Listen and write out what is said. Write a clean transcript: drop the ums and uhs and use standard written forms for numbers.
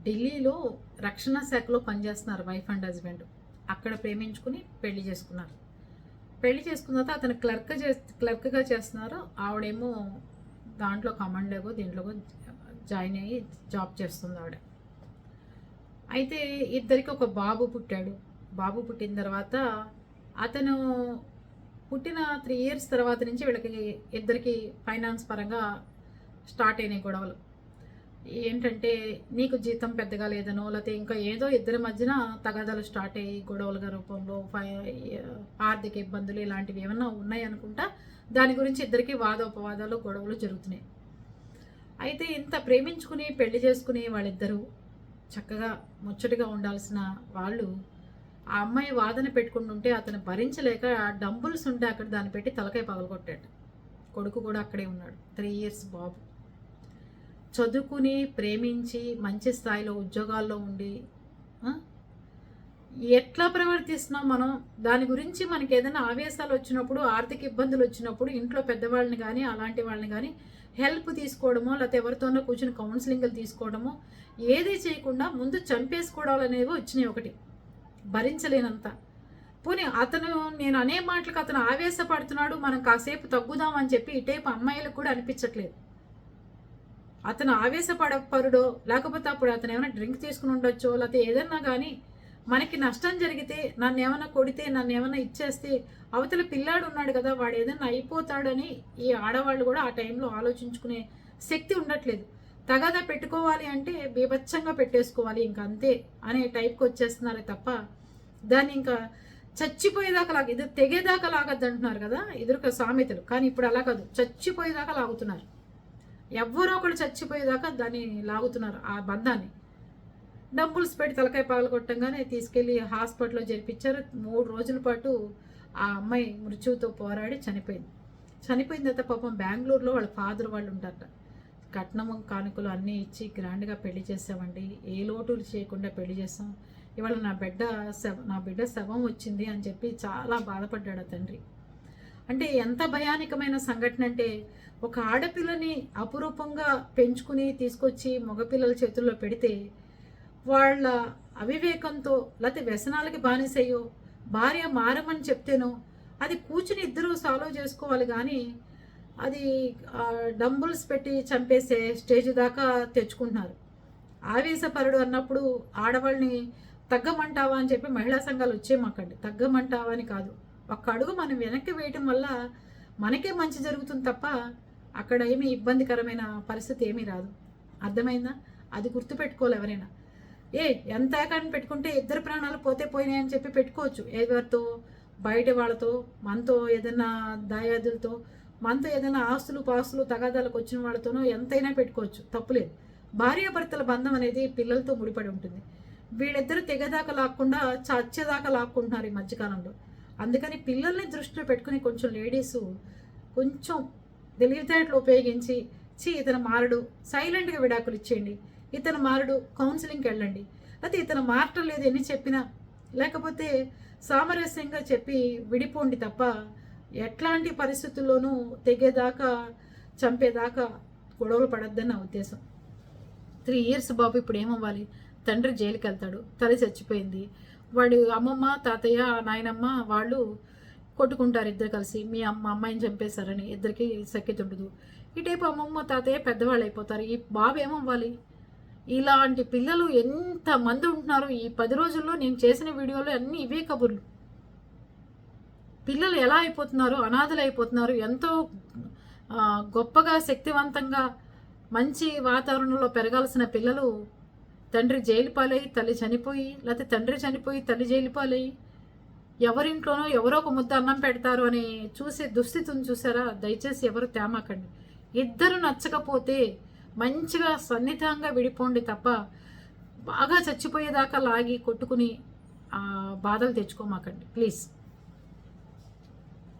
ఢిల్లీలో రక్షణ శాఖలో పనిచేస్తున్నారు వైఫ్ అండ్ హస్బెండ్. అక్కడ ప్రేమించుకుని పెళ్లి చేసుకున్నారు. పెళ్లి చేసుకున్న తర్వాత అతను క్లర్క్గా చేస్తున్నారు. ఆవిడేమో దాంట్లో కమాండోగో దీంట్లో జాయిన్ అయ్యి జాబ్ చేస్తుంది ఆవిడ. అయితే ఇద్దరికి ఒక బాబు పుట్టాడు. బాబు పుట్టిన తర్వాత అతను పుట్టిన 3 years తర్వాత నుంచి వీళ్ళకి ఇద్దరికి ఫైనాన్స్ పరంగా స్టార్ట్ అయినాయి గొడవలు. ఏంటంటే నీకు జీతం పెద్దగా లేదనో లేకపోతే ఇంకా ఏదో ఇద్దరి మధ్యన తగాదాలు స్టార్ట్ అయ్యి గొడవలుగా రూపంలో ఆర్థిక ఇబ్బందులు ఇలాంటివి ఏమన్నా ఉన్నాయనుకుంటా దాని గురించి ఇద్దరికి వాదోపవాదాలు గొడవలు జరుగుతున్నాయి. అయితే ఇంత ప్రేమించుకుని పెళ్లి చేసుకుని వాళ్ళిద్దరూ చక్కగా ముచ్చటగా ఉండాల్సిన వాళ్ళు ఆ అమ్మాయి వాదన పెట్టుకుంటుంటే అతను భరించలేక డంబుల్స్ ఉంటే అక్కడ దాన్ని పెట్టి తలకాయ పగలగొట్టాడు. కొడుకు కూడా అక్కడే ఉన్నాడు. 3 years బాబు. చదువుకుని ప్రేమించి మంచి స్థాయిలో ఉద్యోగాల్లో ఉండి ఎట్లా ప్రవర్తిస్తున్నాం మనం, దాని గురించి మనకి ఏదైనా ఆవేశాలు వచ్చినప్పుడు ఆర్థిక ఇబ్బందులు వచ్చినప్పుడు ఇంట్లో పెద్దవాళ్ళని కానీ అలాంటి వాళ్ళని కానీ హెల్ప్ తీసుకోవడమో లేకపోతే ఎవరితోనో కూర్చుని కౌన్సిలింగ్లు తీసుకోవడమో ఏది చేయకుండా ముందు చంపేసుకోవడాలు అనేవి వచ్చినాయి. ఒకటి భరించలేనంత. పోనీ అతను నేను అనే మాటలకు అతను ఆవేశపడుతున్నాడు, మనం కాసేపు తగ్గుదామని చెప్పి ఇటేపు అమ్మాయిలకు కూడా అనిపించట్లేదు. అతను ఆవేశపడపరుడో లేకపోతే అప్పుడు అతను ఏమైనా డ్రింక్ తీసుకుని ఉండొచ్చో లేకపోతే ఏదన్నా కానీ మనకి నష్టం జరిగితే నన్ను ఏమైనా కొడితే నన్ను ఏమైనా ఇచ్చేస్తే అవతల పిల్లాడు ఉన్నాడు కదా వాడు ఏదైనా అయిపోతాడని ఈ ఆడవాళ్ళు కూడా ఆ టైంలో ఆలోచించుకునే శక్తి ఉండట్లేదు. తగాదా పెట్టుకోవాలి అంటే బీభత్సంగా పెట్టేసుకోవాలి ఇంకా అంతే అనే టైప్కి వచ్చేస్తున్నారే తప్ప దాన్ని ఇంకా చచ్చిపోయేదాకా లాగా ఇది తెగేదాకా లాగద్దు అంటున్నారు కదా ఎదురుక సామెతలు. కానీ ఇప్పుడు అలా కాదు, చచ్చిపోయేదాకా లాగుతున్నారు. ఎవరో ఒకళ్ళు చచ్చిపోయేదాకా దాన్ని లాగుతున్నారు ఆ బంధాన్ని. డంబుల్స్ పెట్టి తలకాయ పగలగొట్టంగానే తీసుకెళ్ళి హాస్పిటల్లో జరిపించారు. 3 రోజుల పాటు ఆ అమ్మాయి మృత్యువుతో పోరాడి చనిపోయింది. చనిపోయిన తర్వాత పాపం బెంగళూరులో వాళ్ళ ఫాదర్ వాళ్ళు ఉంటారట. కట్నము కానుకలు అన్నీ ఇచ్చి గ్రాండ్గా పెళ్లి చేసామండి, ఏ లోటులు చేయకుండా పెళ్లి చేసాం, ఇవాళ నా బిడ్డ శవం వచ్చింది అని చెప్పి చాలా బాధపడ్డాడు తండ్రి. అంటే ఎంత భయానకమైన సంఘటన అంటే ఒక ఆడపిల్లని అపురూపంగా పెంచుకుని తీసుకొచ్చి మగపిల్లల చేతుల్లో పెడితే వాళ్ళ అవివేకంతో లేకపోతే వ్యసనాలకి బానిసయ్యో భార్య మారమని చెప్తేనో అది కూర్చుని ఇద్దరూ సాల్వ్ చేసుకోవాలి. కానీ అది డంబుల్స్ పెట్టి చంపేసే స్టేజ్ దాకా తెచ్చుకుంటున్నారు. ఆవేశపరుడు అన్నప్పుడు ఆడవాళ్ళని తగ్గమంటావా అని చెప్పి మహిళా సంఘాలు వచ్చేయమాకండి. తగ్గమంటావా అని కాదు, ఒక్క అడుగు మనం వెనక్కి వేయటం వల్ల మనకే మంచి జరుగుతుంది తప్ప అక్కడ ఏమీ ఇబ్బందికరమైన పరిస్థితి ఏమీ రాదు. అర్థమైందా? అది గుర్తుపెట్టుకోవాలి ఎవరైనా. ఎంత ఏకాన్ని పెట్టుకుంటే ఇద్దరు ప్రాణాలు పోతే పోయినాయని చెప్పి పెట్టుకోవచ్చు. ఎవరితో, బయట వాళ్ళతో, మనతో ఏదైనా దాయాదులతో, మనతో ఏదైనా ఆస్తులు పాస్తులు తగాదాలకు వచ్చిన వాళ్ళతోనో ఎంతైనా పెట్టుకోవచ్చు, తప్పులేదు. భార్యాభర్తల బంధం అనేది పిల్లలతో ముడిపడి ఉంటుంది. వీళ్ళిద్దరూ తెగదాకా లాక్కుండా చచ్చేదాకా లాక్కుంటున్నారు ఈ మధ్యకాలంలో. అందుకని పిల్లల్ని దృష్టిలో పెట్టుకుని కొంచెం లేడీసు కొంచెం తెలివితేటలు ఉపయోగించి ఇతను మారడు సైలెంట్గా విడాకులు ఇచ్చేయండి, ఇతను మారడు కౌన్సిలింగ్కి వెళ్ళండి, లేకపోతే ఇతను మారటం లేదు ఎన్ని చెప్పినా, లేకపోతే సామరస్యంగా చెప్పి విడిపోండి తప్ప ఎట్లాంటి పరిస్థితుల్లోనూ తెగేదాకా చంపేదాకా గొడవలు పడద్దని నా ఉద్దేశం. 3 years బాబు ఇప్పుడు ఏమవ్వాలి? తండ్రి జైలుకి వెళ్తాడు, తల్లి చచ్చిపోయింది, వాడు అమ్మమ్మ తాతయ్య నాయనమ్మ వాళ్ళు కొట్టుకుంటారు ఇద్దరు కలిసి, మీ అమ్మాయిని చంపేశారని ఇద్దరికి సఖ్యత ఉండదు. ఇటైపు అమ్మమ్మ తాతయ్య పెద్దవాళ్ళు అయిపోతారు. ఈ బాబు ఏమవ్వాలి? ఇలాంటి పిల్లలు ఎంతమంది ఉంటున్నారు ఈ 10 రోజుల్లో. నేను చేసిన వీడియోలో అన్నీ ఇవే కబుర్లు. పిల్లలు ఎలా అయిపోతున్నారు, అనాథలు అయిపోతున్నారు. ఎంతో గొప్పగా శక్తివంతంగా మంచి వాతావరణంలో పెరగాల్సిన పిల్లలు తండ్రి జైలు పాలయ్యి తల్లి చనిపోయి, లేకపోతే తండ్రి చనిపోయి తల్లి జైలు పాలయ్యి ఎవరింట్లోనో ఎవరో ఒక ముద్ద అన్నం పెడతారు అని చూసే దుస్థితిని చూసారా? దయచేసి ఎవరు తేమాకండి. ఇద్దరు నచ్చకపోతే మంచిగా సన్నిహితంగా విడిపోండి తప్ప బాగా చచ్చిపోయేదాకా లాగి కొట్టుకుని బాధలు తెచ్చుకోమాకండి ప్లీజ్.